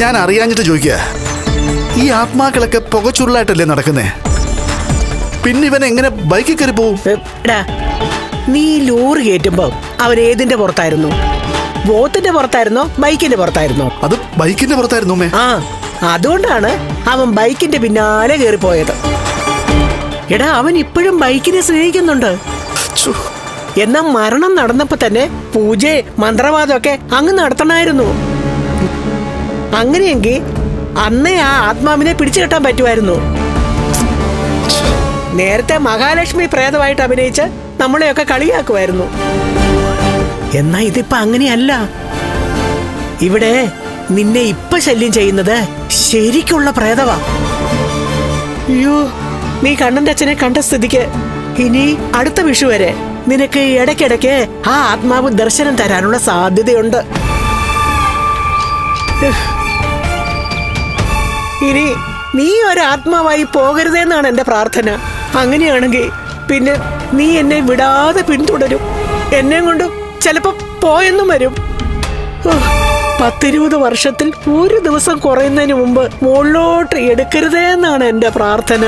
ഞാൻ അറിയാഞ്ഞിട്ട് ചോദിക്കുക. ഈ ആത്മാക്കളൊക്കെ പുകച്ചുരുളായിട്ടല്ലേ നടക്കുന്നേ? പിന്നെ ഇവൻ എങ്ങനെ ബൈക്കിൽ കയറി പോവും? നീ ലോറി കയറ്റുമ്പോ അവൻ ഏതിന്റെ പുറത്തായിരുന്നു? ബോത്തിന്റെ പുറത്തായിരുന്നോ ബൈക്കിന്റെ പുറത്തായിരുന്നോ? അത് ബൈക്കിന്റെ പുറത്തായിരുന്നു. ആ, അതുകൊണ്ടാണ് അവൻ ബൈക്കിന്റെ പിന്നാലെ കയറിപ്പോയത്. എടാ, അവൻ ഇപ്പോഴും ബൈക്കിനെ സ്നേഹിക്കുന്നുണ്ട്. എന്നാ മരണം നടന്നപ്പോ തന്നെ പൂജ മന്ത്രവാദമൊക്കെ അങ്ങ് നടത്തണമായിരുന്നു. അങ്ങനെയെങ്കിൽ അന്നേ ആ ആത്മാവിനെ പിടിച്ചു കെട്ടാൻ പറ്റുമായിരുന്നു. നേരത്തെ മഹാലക്ഷ്മി പ്രേതമായിട്ട് അഭിനയിച്ച് നമ്മളെയൊക്കെ കളിയാക്കുമായിരുന്നു. എന്നാ ഇതിപ്പോ അങ്ങനെയല്ല. ഇവിടെ നിന്നെ ഇപ്പൊ ശല്യം ചെയ്യുന്നത് ശരിക്കുള്ള പ്രേതവാ. അയ്യോ, നീ കണ്ണന്റെ അച്ഛനെ കണ്ട സ്ഥിതിക്ക് ഇനി അടുത്ത വിഷു വരെ നിനക്ക് ഇടയ്ക്കിടയ്ക്ക് ആ ആത്മാവ് ദർശനം തരാനുള്ള സാധ്യതയുണ്ട്. ഇനി നീ ഒരാത്മാവായി പോകരുതെന്നാണ് എന്റെ പ്രാർത്ഥന. അങ്ങനെയാണെങ്കിൽ പിന്നെ നീ എന്നെ വിടാതെ പിന്തുടരും. എന്നെ കൊണ്ട് ചിലപ്പോ പോയെന്നും വരും. 10-20 വർഷത്തിൽ ഒരു ദിവസം കുറയുന്നതിന് മുമ്പ് മുകളിലോട്ട് എടുക്കരുതേ എന്നാണ് എന്റെ പ്രാർത്ഥന.